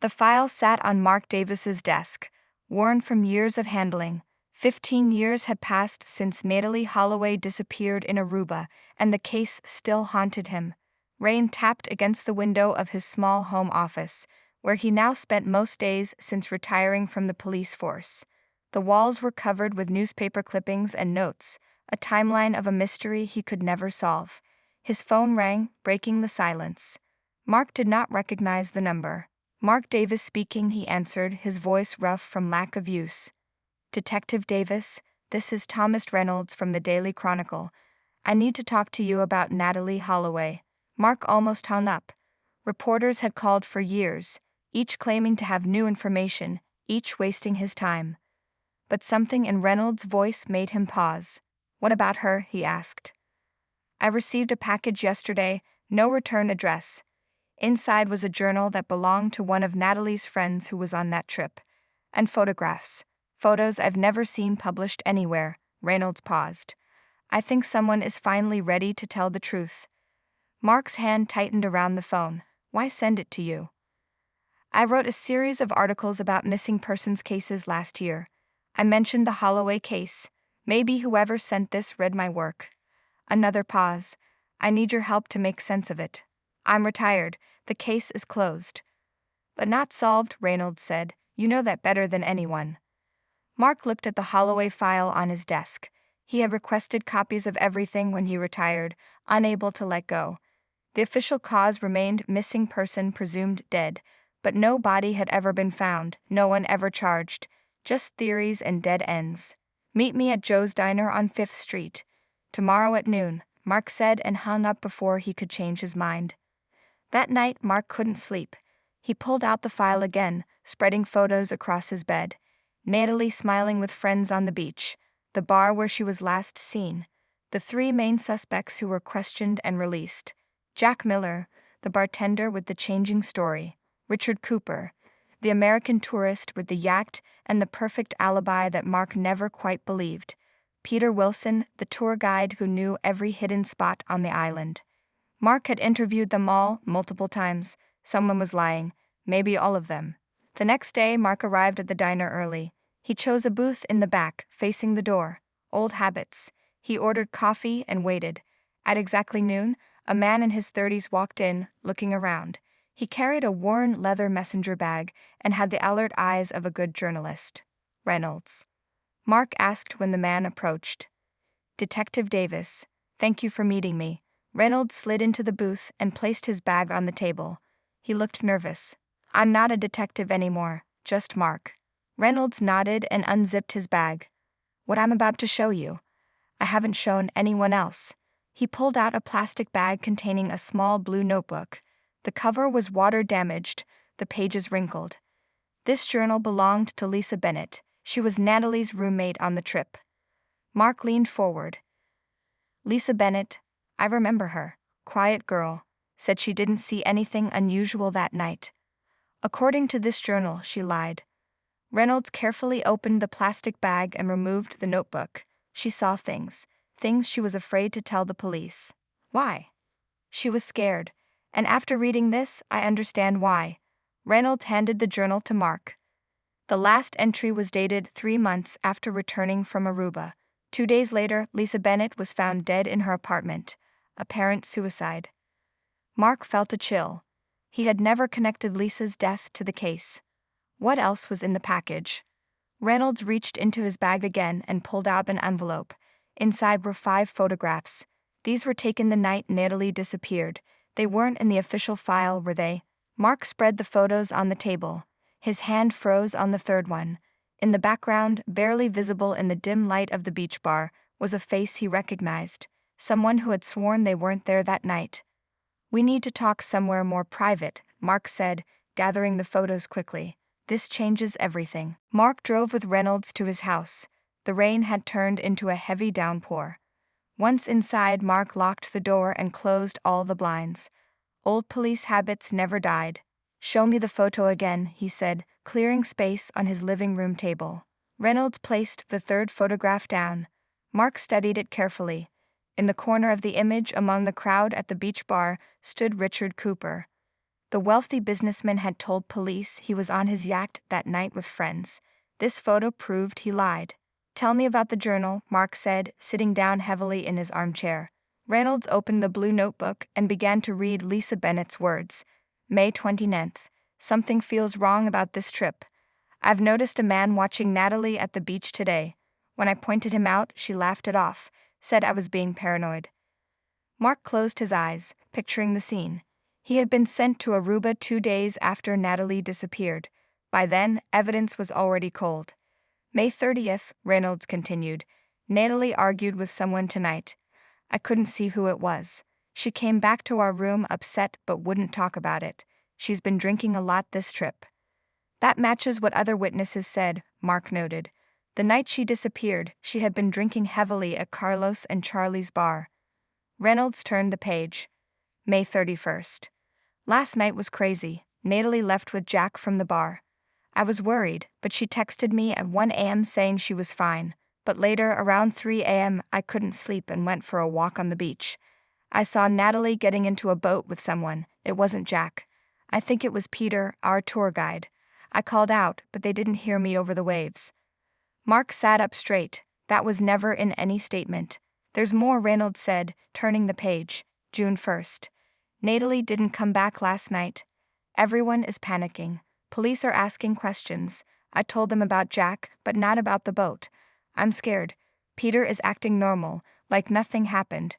The file sat on Mark Davis's desk, worn from years of handling. 15 years had passed since Natalee Holloway disappeared in Aruba, and the case still haunted him. Rain tapped against the window of his small home office, where he now spent most days since retiring from the police force. The walls were covered with newspaper clippings and notes, a timeline of a mystery he could never solve. His phone rang, breaking the silence. Mark did not recognize the number. Mark Davis speaking, he answered, his voice rough from lack of use. Detective Davis, this is Thomas Reynolds from the Daily Chronicle. I need to talk to you about Natalee Holloway. Mark almost hung up. Reporters had called for years, each claiming to have new information, each wasting his time. But something in Reynolds' voice made him pause. What about her? He asked. I received a package yesterday, no return address. Inside was a journal that belonged to one of Natalee's friends who was on that trip. And photographs. Photos I've never seen published anywhere. Reynolds paused. I think someone is finally ready to tell the truth. Mark's hand tightened around the phone. Why send it to you? I wrote a series of articles about missing persons cases last year. I mentioned the Holloway case. Maybe whoever sent this read my work. Another pause. I need your help to make sense of it. I'm retired. The case is closed. But not solved, Reynolds said. You know that better than anyone. Mark looked at the Holloway file on his desk. He had requested copies of everything when he retired, unable to let go. The official cause remained missing person presumed dead, but no body had ever been found, no one ever charged, just theories and dead ends. Meet me at Joe's Diner on 5th Street. Tomorrow at noon, Mark said and hung up before he could change his mind. That night, Mark couldn't sleep. He pulled out the file again, spreading photos across his bed. Natalee smiling with friends on the beach, the bar where she was last seen, the three main suspects who were questioned and released. Jack Miller, the bartender with the changing story, Richard Cooper, the American tourist with the yacht and the perfect alibi that Mark never quite believed, Peter Wilson, the tour guide who knew every hidden spot on the island. Mark had interviewed them all multiple times. Someone was lying, maybe all of them. The next day, Mark arrived at the diner early. He chose a booth in the back, facing the door. Old habits. He ordered coffee and waited. At exactly noon, a man in his 30s walked in, looking around. He carried a worn leather messenger bag and had the alert eyes of a good journalist. Reynolds. Mark asked when the man approached. Detective Davis, thank you for meeting me. Reynolds slid into the booth and placed his bag on the table. He looked nervous. I'm not a detective anymore, just Mark. Reynolds nodded and unzipped his bag. What I'm about to show you. I haven't shown anyone else. He pulled out a plastic bag containing a small blue notebook. The cover was water-damaged, the pages wrinkled. This journal belonged to Lisa Bennett. She was Natalee's roommate on the trip. Mark leaned forward. Lisa Bennett, I remember her. Quiet girl. Said she didn't see anything unusual that night. According to this journal, she lied. Reynolds carefully opened the plastic bag and removed the notebook. She saw things she was afraid to tell the police. Why? She was scared, and after reading this, I understand why. Reynolds handed the journal to Mark. The last entry was dated 3 months after returning from Aruba. 2 days later, Lisa Bennett was found dead in her apartment. Apparent suicide. Mark felt a chill. He had never connected Lisa's death to the case. What else was in the package? Reynolds reached into his bag again and pulled out an envelope. Inside were 5 photographs. These were taken the night Natalee disappeared. They weren't in the official file, were they? Mark spread the photos on the table. His hand froze on the third one. In the background, barely visible in the dim light of the beach bar, was a face he recognized. Someone who had sworn they weren't there that night. We need to talk somewhere more private, Mark said, gathering the photos quickly. This changes everything. Mark drove with Reynolds to his house. The rain had turned into a heavy downpour. Once inside, Mark locked the door and closed all the blinds. Old police habits never died. Show me the photo again, he said, clearing space on his living room table. Reynolds placed the 3rd photograph down. Mark studied it carefully. In the corner of the image among the crowd at the beach bar stood Richard Cooper. The wealthy businessman had told police he was on his yacht that night with friends. This photo proved he lied. "Tell me about the journal," Mark said, sitting down heavily in his armchair. Reynolds opened the blue notebook and began to read Lisa Bennett's words. May 29th. Something feels wrong about this trip. I've noticed a man watching Natalee at the beach today. When I pointed him out, she laughed it off, said I was being paranoid. Mark closed his eyes, picturing the scene. He had been sent to Aruba 2 days after Natalee disappeared. By then, evidence was already cold. May 30th, Reynolds continued. Natalee argued with someone tonight. I couldn't see who it was. She came back to our room upset but wouldn't talk about it. She's been drinking a lot this trip. That matches what other witnesses said, Mark noted. The night she disappeared, she had been drinking heavily at Carlos and Charlie's bar. Reynolds turned the page. May 31st. Last night was crazy. Natalee left with Jack from the bar. I was worried, but she texted me at 1 a.m. saying she was fine. But later, around 3 a.m., I couldn't sleep and went for a walk on the beach. I saw Natalee getting into a boat with someone. It wasn't Jack. I think it was Peter, our tour guide. I called out, but they didn't hear me over the waves. Mark sat up straight. That was never in any statement. There's more, Reynolds said, turning the page. June 1st. Natalee didn't come back last night. Everyone is panicking. Police are asking questions. I told them about Jack, but not about the boat. I'm scared. Peter is acting normal, like nothing happened.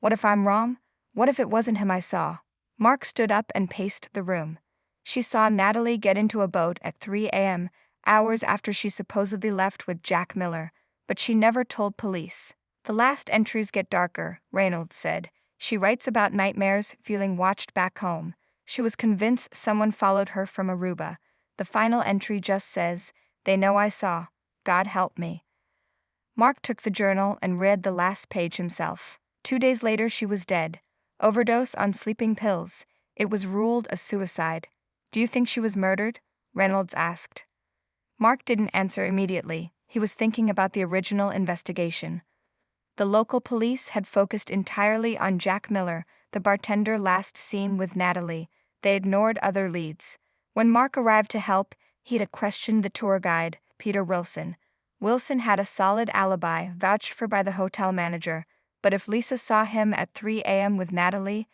What if I'm wrong? What if it wasn't him I saw? Mark stood up and paced the room. She saw Natalee get into a boat at 3 a.m., hours after she supposedly left with Jack Miller, but she never told police. The last entries get darker, Reynolds said. She writes about nightmares, feeling watched back home. She was convinced someone followed her from Aruba. The final entry just says, "They know I saw. God help me." Mark took the journal and read the last page himself. 2 days later she was dead. Overdose on sleeping pills. It was ruled a suicide. Do you think she was murdered? Reynolds asked. Mark didn't answer immediately. He was thinking about the original investigation. The local police had focused entirely on Jack Miller, the bartender last seen with Natalee. They ignored other leads. When Mark arrived to help, he'd questioned the tour guide, Peter Wilson. Wilson had a solid alibi, vouched for by the hotel manager, but if Lisa saw him at 3 a.m. with Natalee,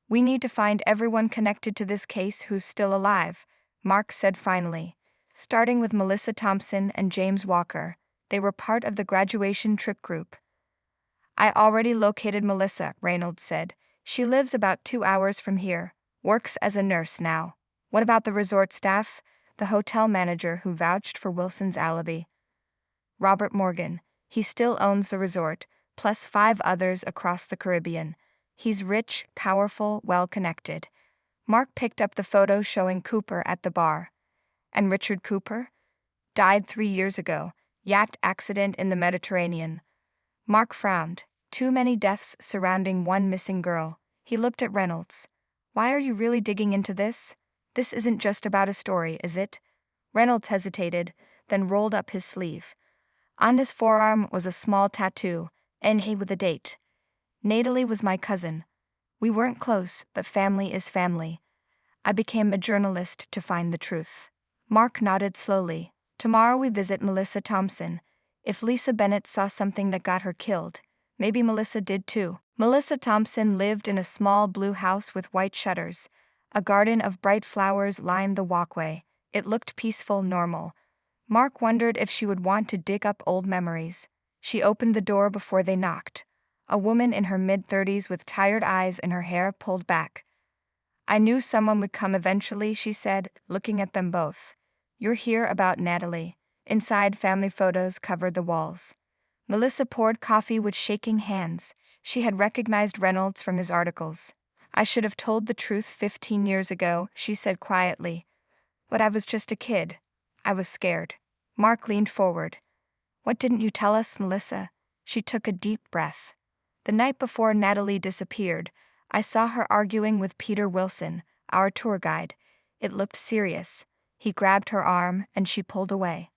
we need to find everyone connected to this case who's still alive, Mark said finally. Starting with Melissa Thompson and James Walker, they were part of the graduation trip group. I already located Melissa, Reynolds said. She lives about 2 hours from here, works as a nurse now. What about the resort staff? The hotel manager who vouched for Wilson's alibi. Robert Morgan. He still owns the resort, plus 5 others across the Caribbean. He's rich, powerful, well-connected. Mark picked up the photo showing Cooper at the bar. And Richard Cooper? Died 3 years ago, yacht accident in the Mediterranean. Mark frowned. Too many deaths surrounding one missing girl. He looked at Reynolds. Why are you really digging into this? This isn't just about a story, is it? Reynolds hesitated, then rolled up his sleeve. On his forearm was a small tattoo, NA with a date. Natalee was my cousin. We weren't close, but family is family. I became a journalist to find the truth. Mark nodded slowly. Tomorrow we visit Melissa Thompson. If Lisa Bennett saw something that got her killed, maybe Melissa did too. Melissa Thompson lived in a small blue house with white shutters. A garden of bright flowers lined the walkway. It looked peaceful, normal. Mark wondered if she would want to dig up old memories. She opened the door before they knocked. A woman in her mid-30s with tired eyes and her hair pulled back. I knew someone would come eventually, she said, looking at them both. You're here about Natalee. Inside, family photos covered the walls. Melissa poured coffee with shaking hands. She had recognized Reynolds from his articles. I should have told the truth 15 years ago, she said quietly. But I was just a kid. I was scared. Mark leaned forward. What didn't you tell us, Melissa? She took a deep breath. The night before Natalee disappeared, I saw her arguing with Peter Wilson, our tour guide. It looked serious. He grabbed her arm, and she pulled away.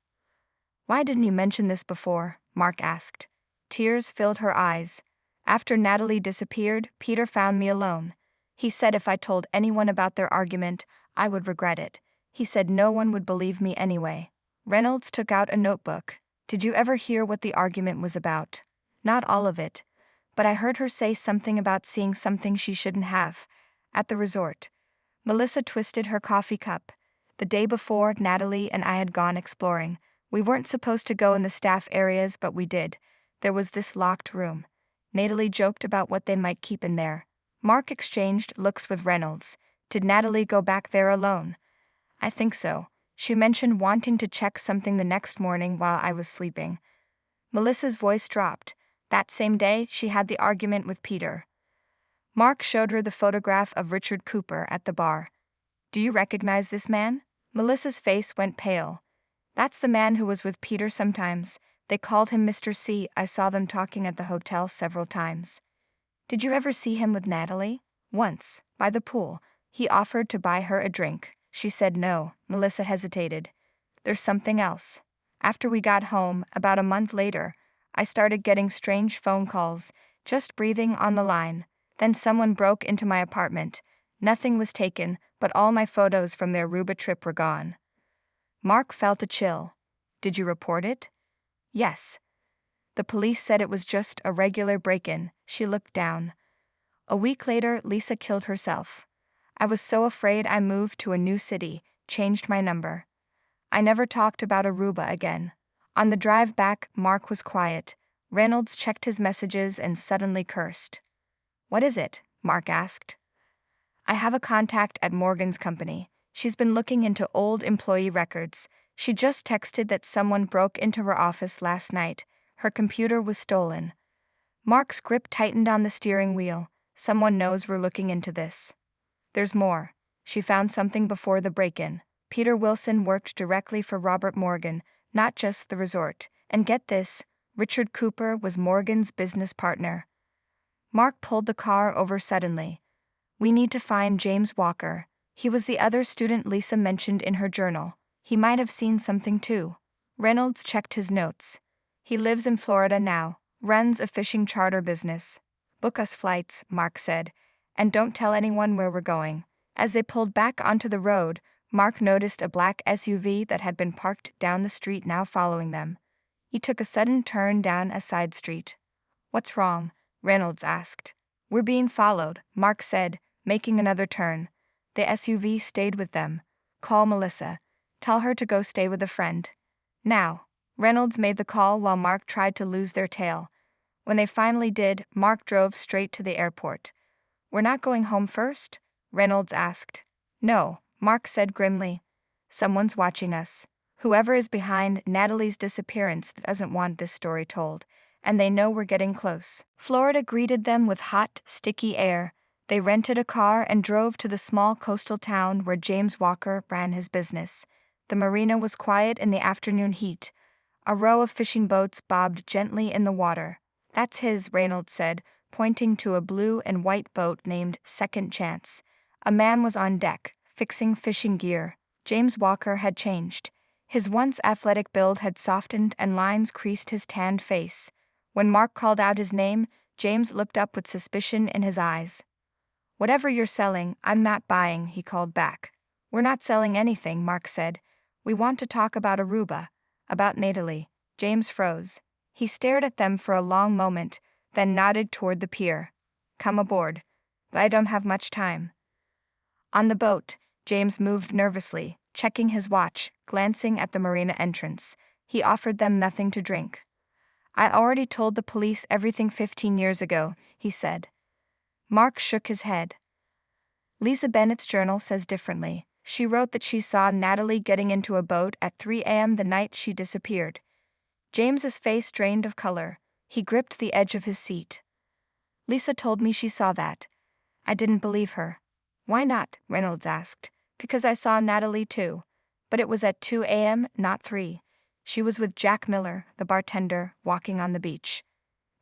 Why didn't you mention this before? Mark asked. Tears filled her eyes. After Natalee disappeared, Peter found me alone. He said if I told anyone about their argument, I would regret it. He said no one would believe me anyway. Reynolds took out a notebook. Did you ever hear what the argument was about? Not all of it. But I heard her say something about seeing something she shouldn't have. At the resort. Melissa twisted her coffee cup. The day before, Natalee and I had gone exploring. We weren't supposed to go in the staff areas, but we did. There was this locked room. Natalee joked about what they might keep in there. Mark exchanged looks with Reynolds. Did Natalee go back there alone? I think so. She mentioned wanting to check something the next morning while I was sleeping. Melissa's voice dropped. That same day, she had the argument with Peter. Mark showed her the photograph of Richard Cooper at the bar. Do you recognize this man? Melissa's face went pale. That's the man who was with Peter sometimes. They called him Mr. C. I saw them talking at the hotel several times. Did you ever see him with Natalee? Once, by the pool. He offered to buy her a drink. She said no. Melissa hesitated. There's something else. After we got home, about a month later, I started getting strange phone calls, just breathing on the line. Then someone broke into my apartment. Nothing was taken, but all my photos from their Aruba trip were gone. Mark felt a chill. Did you report it? Yes. The police said it was just a regular break-in. She looked down. A week later, Lisa killed herself. I was so afraid I moved to a new city, changed my number. I never talked about Aruba again. On the drive back, Mark was quiet. Reynolds checked his messages and suddenly cursed. What is it? Mark asked. I have a contact at Morgan's company. She's been looking into old employee records. She just texted that someone broke into her office last night. Her computer was stolen. Mark's grip tightened on the steering wheel. Someone knows we're looking into this. There's more. She found something before the break-in. Peter Wilson worked directly for Robert Morgan, not just the resort. And get this, Richard Cooper was Morgan's business partner. Mark pulled the car over suddenly. We need to find James Walker. He was the other student Lisa mentioned in her journal. He might have seen something too. Reynolds checked his notes. He lives in Florida now, runs a fishing charter business. Book us flights, Mark said, and don't tell anyone where we're going. As they pulled back onto the road, Mark noticed a black SUV that had been parked down the street now following them. He took a sudden turn down a side street. What's wrong? Reynolds asked. We're being followed, Mark said, making another turn. The SUV stayed with them. Call Melissa. Tell her to go stay with a friend. Now. Reynolds made the call while Mark tried to lose their tail. When they finally did, Mark drove straight to the airport. We're not going home first? Reynolds asked. No, Mark said grimly. Someone's watching us. Whoever is behind Natalee's disappearance doesn't want this story told, and they know we're getting close. Florida greeted them with hot, sticky air. They rented a car and drove to the small coastal town where James Walker ran his business. The marina was quiet in the afternoon heat. A row of fishing boats bobbed gently in the water. That's his, Reynolds said, pointing to a blue and white boat named Second Chance. A man was on deck, fixing fishing gear. James Walker had changed. His once athletic build had softened and lines creased his tanned face. When Mark called out his name, James looked up with suspicion in his eyes. Whatever you're selling, I'm not buying, he called back. We're not selling anything, Mark said. We want to talk about Aruba, about Natalee. James froze. He stared at them for a long moment, then nodded toward the pier. Come aboard. But I don't have much time. On the boat, James moved nervously, checking his watch, glancing at the marina entrance. He offered them nothing to drink. I already told the police everything 15 years ago, he said. Mark shook his head. Lisa Bennett's journal says differently. She wrote that she saw Natalee getting into a boat at 3 a.m. the night she disappeared. James's face drained of color. He gripped the edge of his seat. Lisa told me she saw that. I didn't believe her. Why not? Reynolds asked. Because I saw Natalee too. But it was at 2 a.m., not 3. She was with Jack Miller, the bartender, walking on the beach.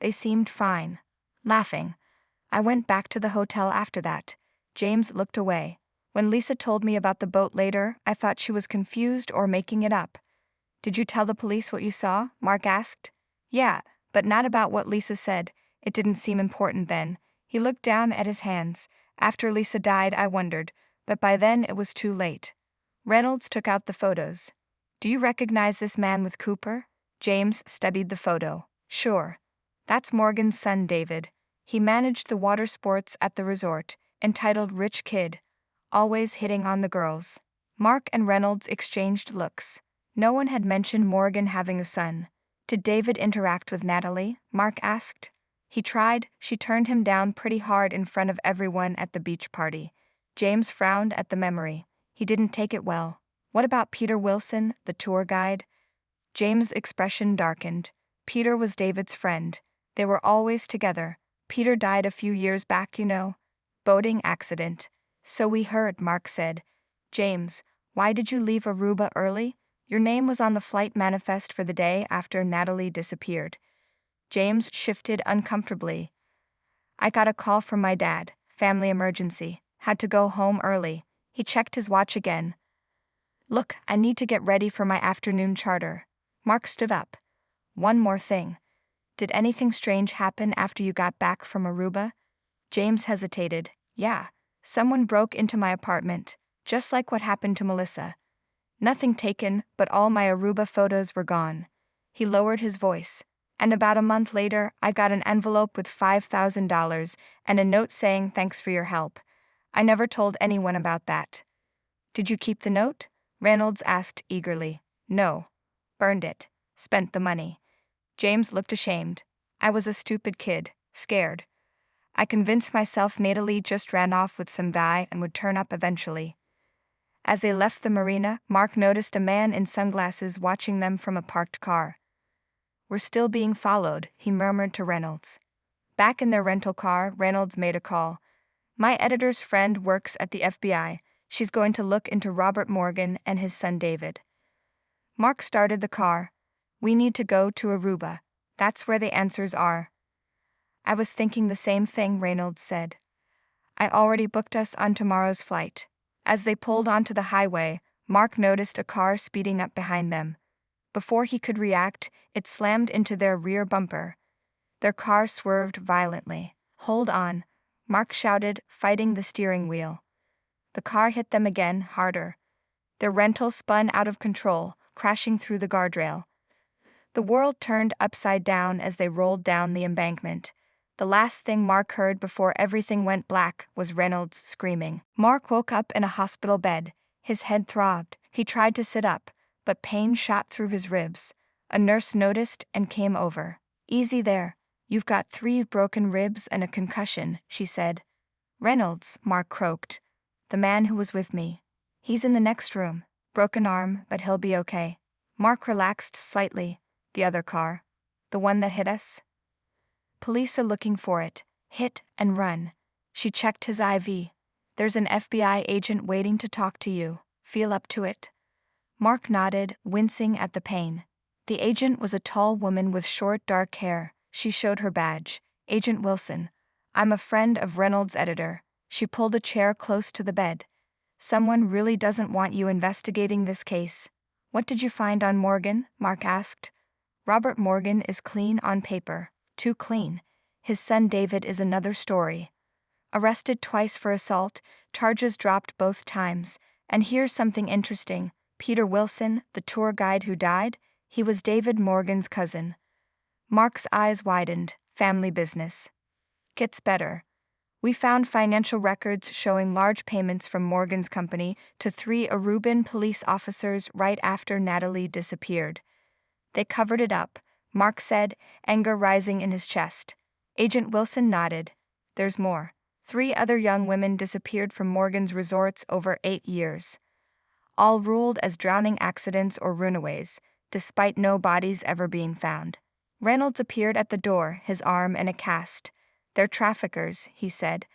They seemed fine. Laughing. I went back to the hotel after that. James looked away. When Lisa told me about the boat later, I thought she was confused or making it up. Did you tell the police what you saw? Mark asked. Yeah, but not about what Lisa said. It didn't seem important then. He looked down at his hands. After Lisa died, I wondered, but by then it was too late. Reynolds took out the photos. Do you recognize this man with Cooper? James studied the photo. Sure. That's Morgan's son David. He managed the water sports at the resort, entitled Rich Kid, always hitting on the girls. Mark and Reynolds exchanged looks. No one had mentioned Morgan having a son. Did David interact with Natalee? Mark asked. He tried. She turned him down pretty hard in front of everyone at the beach party. James frowned at the memory. He didn't take it well. What about Peter Wilson, the tour guide? James' expression darkened. Peter was David's friend. They were always together. Peter died a few years back, you know. Boating accident. So we heard, Mark said. James, why did you leave Aruba early? Your name was on the flight manifest for the day after Natalee disappeared. James shifted uncomfortably. I got a call from my dad. Family emergency. Had to go home early. He checked his watch again. Look, I need to get ready for my afternoon charter. Mark stood up. One more thing. Did anything strange happen after you got back from Aruba? James hesitated. Yeah. Someone broke into my apartment, just like what happened to Melissa. Nothing taken, but all my Aruba photos were gone. He lowered his voice. And about a month later, I got an envelope with $5,000 and a note saying thanks for your help. I never told anyone about that. Did you keep the note? Reynolds asked eagerly. No. Burned it. Spent the money. James looked ashamed. I was a stupid kid, scared. I convinced myself Natalee just ran off with some guy and would turn up eventually. As they left the marina, Mark noticed a man in sunglasses watching them from a parked car. We're still being followed, he murmured to Reynolds. Back in their rental car, Reynolds made a call. My editor's friend works at the FBI. She's going to look into Robert Morgan and his son David. Mark started the car. We need to go to Aruba. That's where the answers are. I was thinking the same thing, Reynolds said. I already booked us on tomorrow's flight. As they pulled onto the highway, Mark noticed a car speeding up behind them. Before he could react, it slammed into their rear bumper. Their car swerved violently. Hold on, Mark shouted, fighting the steering wheel. The car hit them again, harder. Their rental spun out of control, crashing through the guardrail. The world turned upside down as they rolled down the embankment. The last thing Mark heard before everything went black was Reynolds screaming. Mark woke up in a hospital bed. His head throbbed. He tried to sit up, but pain shot through his ribs. A nurse noticed and came over. Easy there. You've got 3 broken ribs and a concussion, she said. Reynolds, Mark croaked. The man who was with me. He's in the next room. Broken arm, but he'll be okay. Mark relaxed slightly. The other car. The one that hit us? Police are looking for it. Hit and run. She checked his IV. There's an FBI agent waiting to talk to you. Feel up to it? Mark nodded, wincing at the pain. The agent was a tall woman with short dark hair. She showed her badge. Agent Wilson. I'm a friend of Reynolds' editor. She pulled a chair close to the bed. Someone really doesn't want you investigating this case. What did you find on Morgan? Mark asked. Robert Morgan is clean on paper. Too clean. His son David is another story. Arrested twice for assault, charges dropped both times. And here's something interesting. Peter Wilson, the tour guide who died, he was David Morgan's cousin. Mark's eyes widened. Family business. Gets better. We found financial records showing large payments from Morgan's company to 3 Aruban police officers right after Natalee disappeared. They covered it up, Mark said, anger rising in his chest. Agent Wilson nodded. There's more. 3 other young women disappeared from Morgan's resorts over 8 years. All ruled as drowning accidents or runaways, despite no bodies ever being found. Reynolds appeared at the door, his arm in a cast. They're traffickers, he said.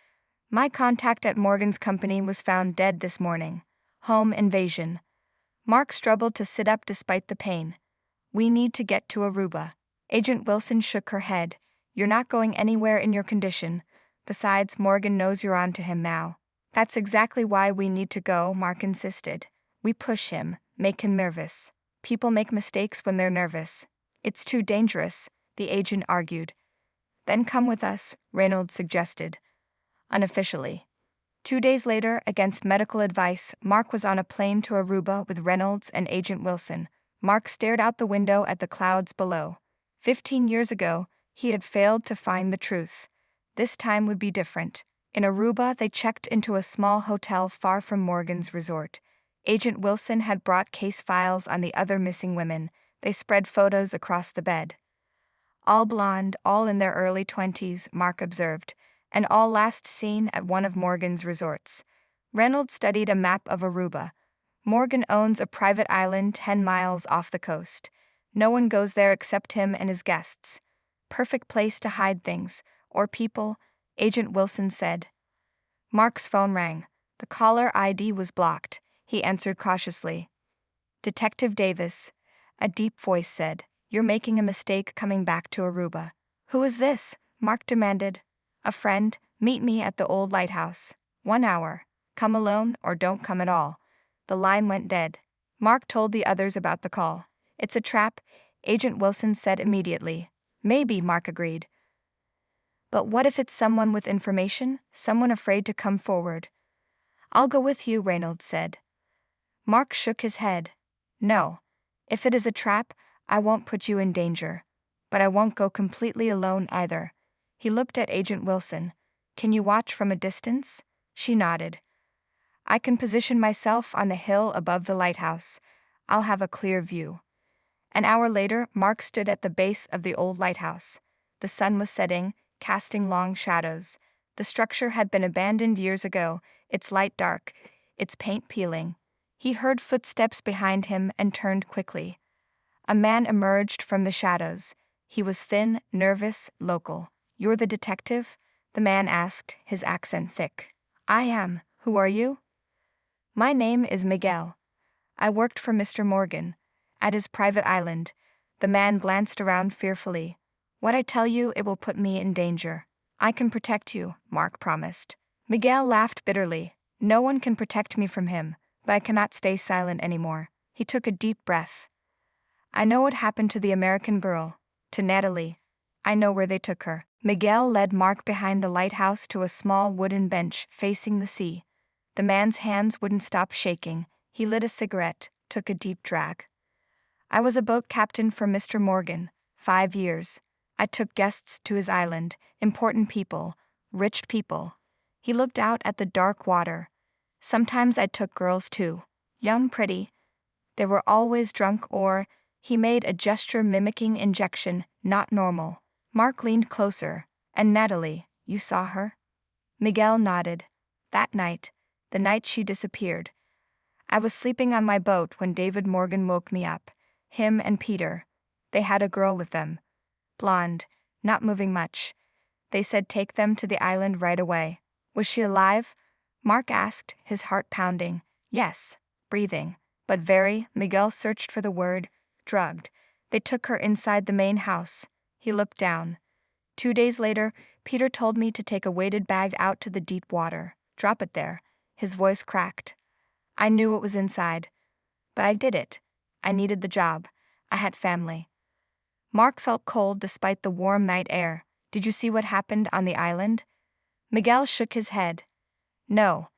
My contact at Morgan's company was found dead this morning. Home invasion. Mark struggled to sit up despite the pain. We need to get to Aruba. Agent Wilson shook her head. You're not going anywhere in your condition. Besides, Morgan knows you're on to him now. That's exactly why we need to go, Mark insisted. We push him, make him nervous. People make mistakes when they're nervous. It's too dangerous, the agent argued. Then come with us, Reynolds suggested. Unofficially. 2 days later, against medical advice, Mark was on a plane to Aruba with Reynolds and Agent Wilson. Mark stared out the window at the clouds below. 15 years ago, he had failed to find the truth. This time would be different. In Aruba, they checked into a small hotel far from Morgan's resort. Agent Wilson had brought case files on the other missing women. They spread photos across the bed. All blonde, all in their early 20s, Mark observed, and all last seen at one of Morgan's resorts. Reynolds studied a map of Aruba. Morgan owns a private island 10 miles off the coast. No one goes there except him and his guests. Perfect place to hide things, or people, Agent Wilson said. Mark's phone rang. The caller ID was blocked. He answered cautiously. Detective Davis, a deep voice said. You're making a mistake coming back to Aruba. Who is this? Mark demanded. A friend. Meet me at the old lighthouse. 1 hour. Come alone or don't come at all. The line went dead. Mark told the others about the call. It's a trap, Agent Wilson said immediately. Maybe, Mark agreed. But what if it's someone with information, someone afraid to come forward? I'll go with you, Reynolds said. Mark shook his head. No. If it is a trap, I won't put you in danger. But I won't go completely alone either. He looked at Agent Wilson. Can you watch from a distance? She nodded. I can position myself on the hill above the lighthouse. I'll have a clear view. An hour later, Mark stood at the base of the old lighthouse. The sun was setting, casting long shadows. The structure had been abandoned years ago, its light dark, its paint peeling. He heard footsteps behind him and turned quickly. A man emerged from the shadows. He was thin, nervous, local. You're the detective? The man asked, his accent thick. I am. Who are you? My name is Miguel. I worked for Mr. Morgan. At his private island. The man glanced around fearfully. What I tell you, it will put me in danger. I can protect you, Mark promised. Miguel laughed bitterly. No one can protect me from him, but I cannot stay silent anymore. He took a deep breath. I know what happened to the American girl, to Natalee. I know where they took her. Miguel led Mark behind the lighthouse to a small wooden bench facing the sea. The man's hands wouldn't stop shaking. He lit a cigarette, took a deep drag. I was a boat captain for Mr. Morgan, 5 years. I took guests to his island, important people, rich people. He looked out at the dark water. Sometimes I took girls too, young, pretty. They were always drunk or, he made a gesture mimicking injection, not normal. Mark leaned closer. And Natalee, you saw her? Miguel nodded. That night, the night she disappeared. I was sleeping on my boat when David Morgan woke me up. Him and Peter. They had a girl with them. Blonde, not moving much. They said take them to the island right away. Was she alive? Mark asked, his heart pounding. Yes, breathing. But very, Miguel searched for the word, drugged. They took her inside the main house. He looked down. 2 days later, Peter told me to take a weighted bag out to the deep water. Drop it there. His voice cracked. I knew what was inside. But I did it. I needed the job. I had family. Mark felt cold despite the warm night air. Did you see what happened on the island? Miguel shook his head. No.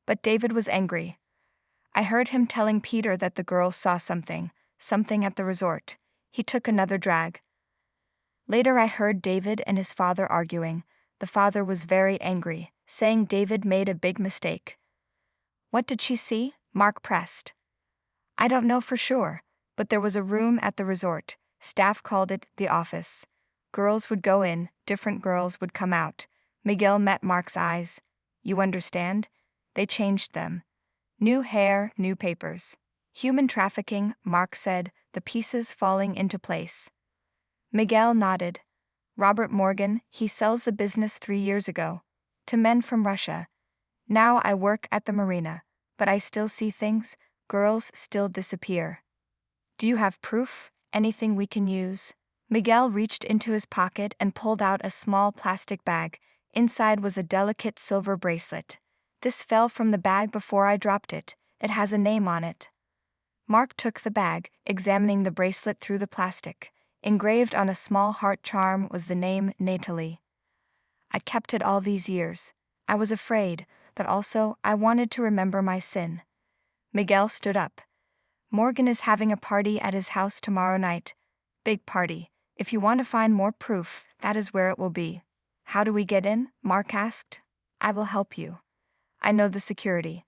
But David was angry. I heard him telling Peter that the girls saw something at the resort. He took another drag. Later I heard David and his father arguing. The father was very angry, saying David made a big mistake. What did she see? Mark pressed. I don't know for sure, but there was a room at the resort. Staff called it the office. Girls would go in, different girls would come out. Miguel met Mark's eyes. You understand? They changed them. New hair, new papers. Human trafficking, Mark said, the pieces falling into place. Miguel nodded. Robert Morgan, he sells the business 3 years ago. To men from Russia. Now I work at the marina, but I still see things, girls still disappear. Do you have proof? Anything we can use? Miguel reached into his pocket and pulled out a small plastic bag. Inside was a delicate silver bracelet. This fell from the bag before I dropped it. It has a name on it. Mark took the bag, examining the bracelet through the plastic. Engraved on a small heart charm was the name Natalee. I kept it all these years. I was afraid, but also I wanted to remember my sin. Miguel stood up. Morgan is having a party at his house tomorrow night. Big party. If you want to find more proof, that is where it will be. How do we get in? Mark asked. I will help you. I know the security.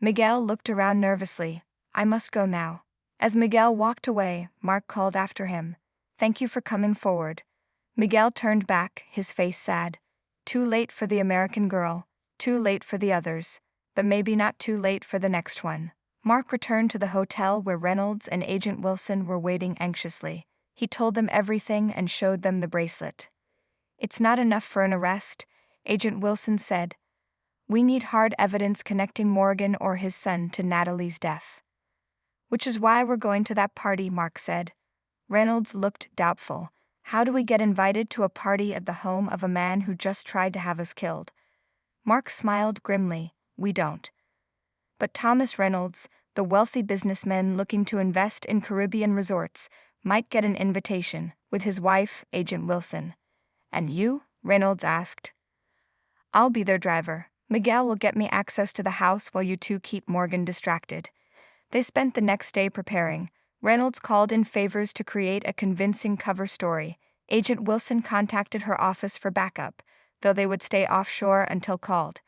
Miguel looked around nervously. I must go now. As Miguel walked away, Mark called after him. Thank you for coming forward. Miguel turned back, his face sad. Too late for the American girl, too late for the others, but maybe not too late for the next one. Mark returned to the hotel where Reynolds and Agent Wilson were waiting anxiously. He told them everything and showed them the bracelet. It's not enough for an arrest, Agent Wilson said. We need hard evidence connecting Morgan or his son to Natalee's death. Which is why we're going to that party, Mark said. Reynolds looked doubtful. How do we get invited to a party at the home of a man who just tried to have us killed? Mark smiled grimly. We don't. But Thomas Reynolds, the wealthy businessman looking to invest in Caribbean resorts, might get an invitation, with his wife, Agent Wilson. And you? Reynolds asked. I'll be their driver. Miguel will get me access to the house while you two keep Morgan distracted. They spent the next day preparing. Reynolds called in favors to create a convincing cover story. Agent Wilson contacted her office for backup, though they would stay offshore until called.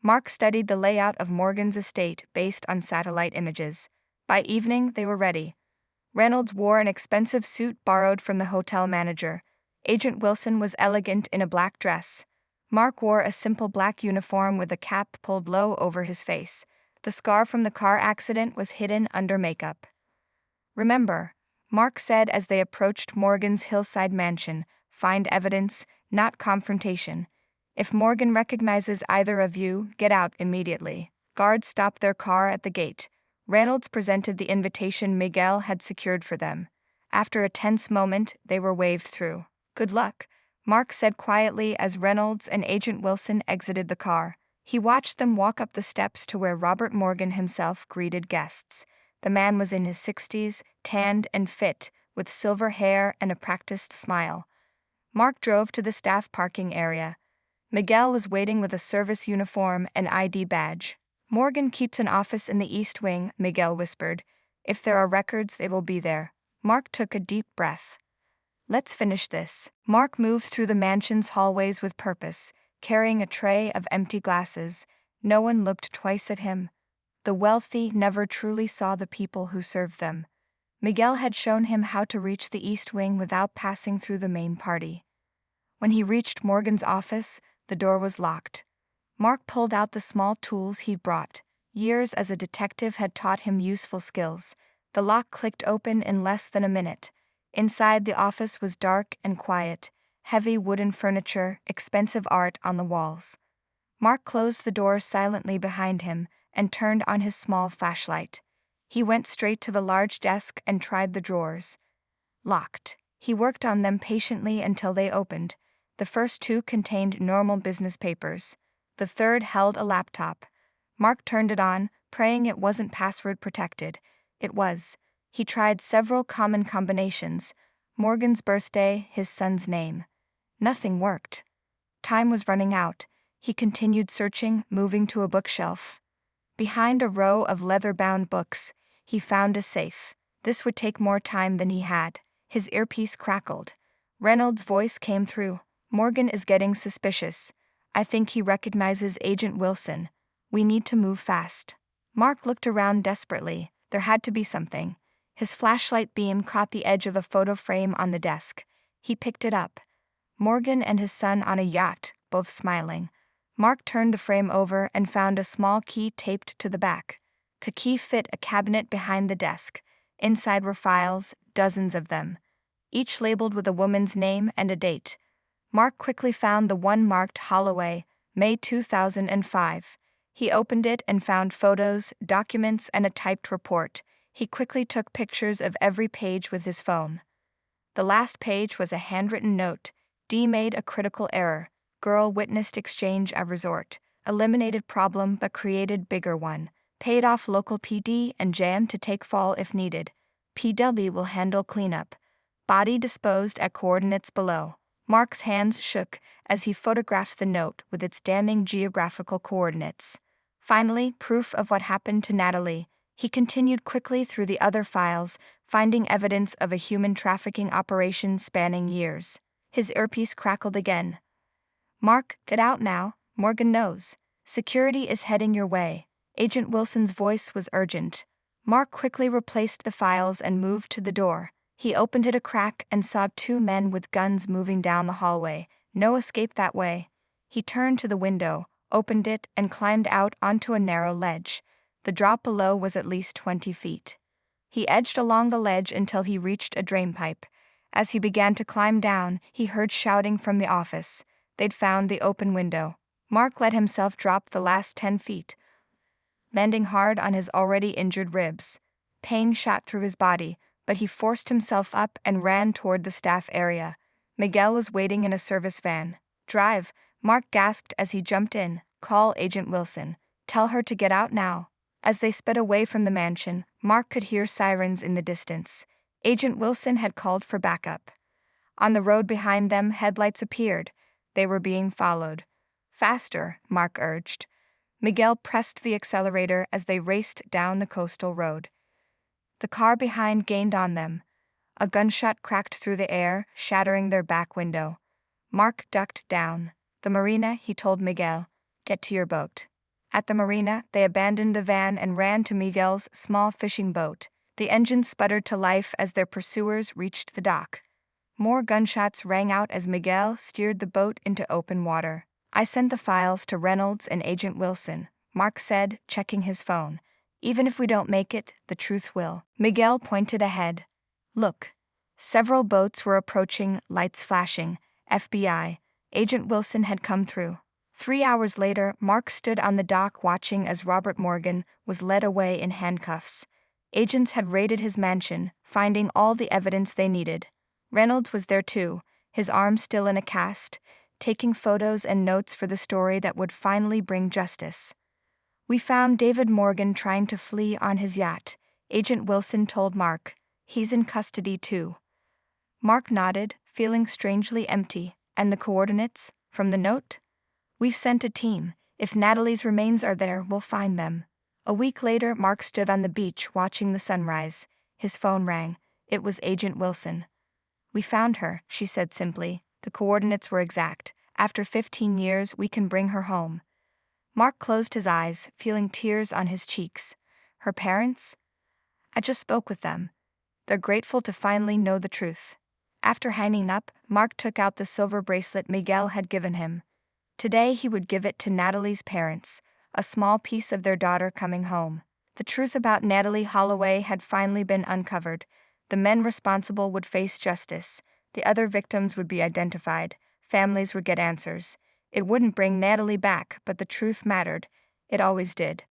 Mark studied the layout of Morgan's estate based on satellite images. By evening, they were ready. Reynolds wore an expensive suit borrowed from the hotel manager. Agent Wilson was elegant in a black dress. Mark wore a simple black uniform with a cap pulled low over his face. The scar from the car accident was hidden under makeup. Remember, Mark said as they approached Morgan's hillside mansion, find evidence, not confrontation. If Morgan recognizes either of you, get out immediately. Guards stopped their car at the gate. Reynolds presented the invitation Miguel had secured for them. After a tense moment, they were waved through. Good luck, Mark said quietly as Reynolds and Agent Wilson exited the car. He watched them walk up the steps to where Robert Morgan himself greeted guests. The man was in his 60s, tanned and fit, with silver hair and a practiced smile. Mark drove to the staff parking area. Miguel was waiting with a service uniform and ID badge. Morgan keeps an office in the East Wing, Miguel whispered. If there are records, they will be there. Mark took a deep breath. Let's finish this. Mark moved through the mansion's hallways with purpose, carrying a tray of empty glasses. No one looked twice at him. The wealthy never truly saw the people who served them. Miguel had shown him how to reach the East Wing without passing through the main party. When he reached Morgan's office, the door was locked. Mark pulled out the small tools he'd brought. Years as a detective had taught him useful skills. The lock clicked open in less than a minute. Inside, the office was dark and quiet. Heavy wooden furniture, expensive art on the walls. Mark closed the door silently behind him and turned on his small flashlight. He went straight to the large desk and tried the drawers. Locked. He worked on them patiently until they opened. The first two contained normal business papers. The third held a laptop. Mark turned it on, praying it wasn't password protected. It was. He tried several common combinations. Morgan's birthday, his son's name. Nothing worked. Time was running out. He continued searching, moving to a bookshelf. Behind a row of leather-bound books, he found a safe. This would take more time than he had. His earpiece crackled. Reynolds' voice came through. Morgan is getting suspicious. I think he recognizes Agent Wilson. We need to move fast. Mark looked around desperately. There had to be something. His flashlight beam caught the edge of a photo frame on the desk. He picked it up. Morgan and his son on a yacht, both smiling. Mark turned the frame over and found a small key taped to the back. The key fit a cabinet behind the desk. Inside were files, dozens of them, each labeled with a woman's name and a date. Mark quickly found the one marked Holloway, May 2005. He opened it and found photos, documents, and a typed report. He quickly took pictures of every page with his phone. The last page was a handwritten note. D made a critical error. Girl witnessed exchange at resort. Eliminated problem but created bigger one. Paid off local PD and jam to take fall if needed. PW will handle cleanup. Body disposed at coordinates below. Mark's hands shook as he photographed the note with its damning geographical coordinates. Finally, proof of what happened to Natalee. He continued quickly through the other files, finding evidence of a human trafficking operation spanning years. His earpiece crackled again. "Mark, get out now, Morgan knows. Security is heading your way." Agent Wilson's voice was urgent. Mark quickly replaced the files and moved to the door. He opened it a crack and saw two men with guns moving down the hallway. No escape that way. He turned to the window, opened it, and climbed out onto a narrow ledge. The drop below was at least 20 feet. He edged along the ledge until he reached a drainpipe. As he began to climb down, he heard shouting from the office. They'd found the open window. Mark let himself drop the last 10 feet, landing hard on his already injured ribs. Pain shot through his body, but he forced himself up and ran toward the staff area. Miguel was waiting in a service van. "Drive," Mark gasped as he jumped in. "Call Agent Wilson. Tell her to get out now." As they sped away from the mansion, Mark could hear sirens in the distance. Agent Wilson had called for backup. On the road behind them, headlights appeared. They were being followed. "Faster," Mark urged. Miguel pressed the accelerator as they raced down the coastal road. The car behind gained on them. A gunshot cracked through the air, shattering their back window. Mark ducked down. "The marina," he told Miguel. "Get to your boat." At the marina, they abandoned the van and ran to Miguel's small fishing boat. The engine sputtered to life as their pursuers reached the dock. More gunshots rang out as Miguel steered the boat into open water. "I sent the files to Reynolds and Agent Wilson," Mark said, checking his phone. "Even if we don't make it, the truth will." Miguel pointed ahead. "Look." Several boats were approaching, lights flashing. FBI. Agent Wilson had come through. 3 hours later, Mark stood on the dock watching as Robert Morgan was led away in handcuffs. Agents had raided his mansion, finding all the evidence they needed. Reynolds was there too, his arm still in a cast, taking photos and notes for the story that would finally bring justice. "We found David Morgan trying to flee on his yacht," Agent Wilson told Mark. "He's in custody too." Mark nodded, feeling strangely empty. "And the coordinates? From the note?" "We've sent a team. If Natalee's remains are there, we'll find them." A week later, Mark stood on the beach watching the sunrise. His phone rang. It was Agent Wilson. "We found her," she said simply. "The coordinates were exact. After 15 years, we can bring her home." Mark closed his eyes, feeling tears on his cheeks. "Her parents?" "I just spoke with them. They're grateful to finally know the truth." After hanging up, Mark took out the silver bracelet Miguel had given him. Today he would give it to Natalee's parents, a small piece of their daughter coming home. The truth about Natalee Holloway had finally been uncovered. The men responsible would face justice. The other victims would be identified. Families would get answers. It wouldn't bring Natalee back, but the truth mattered. It always did.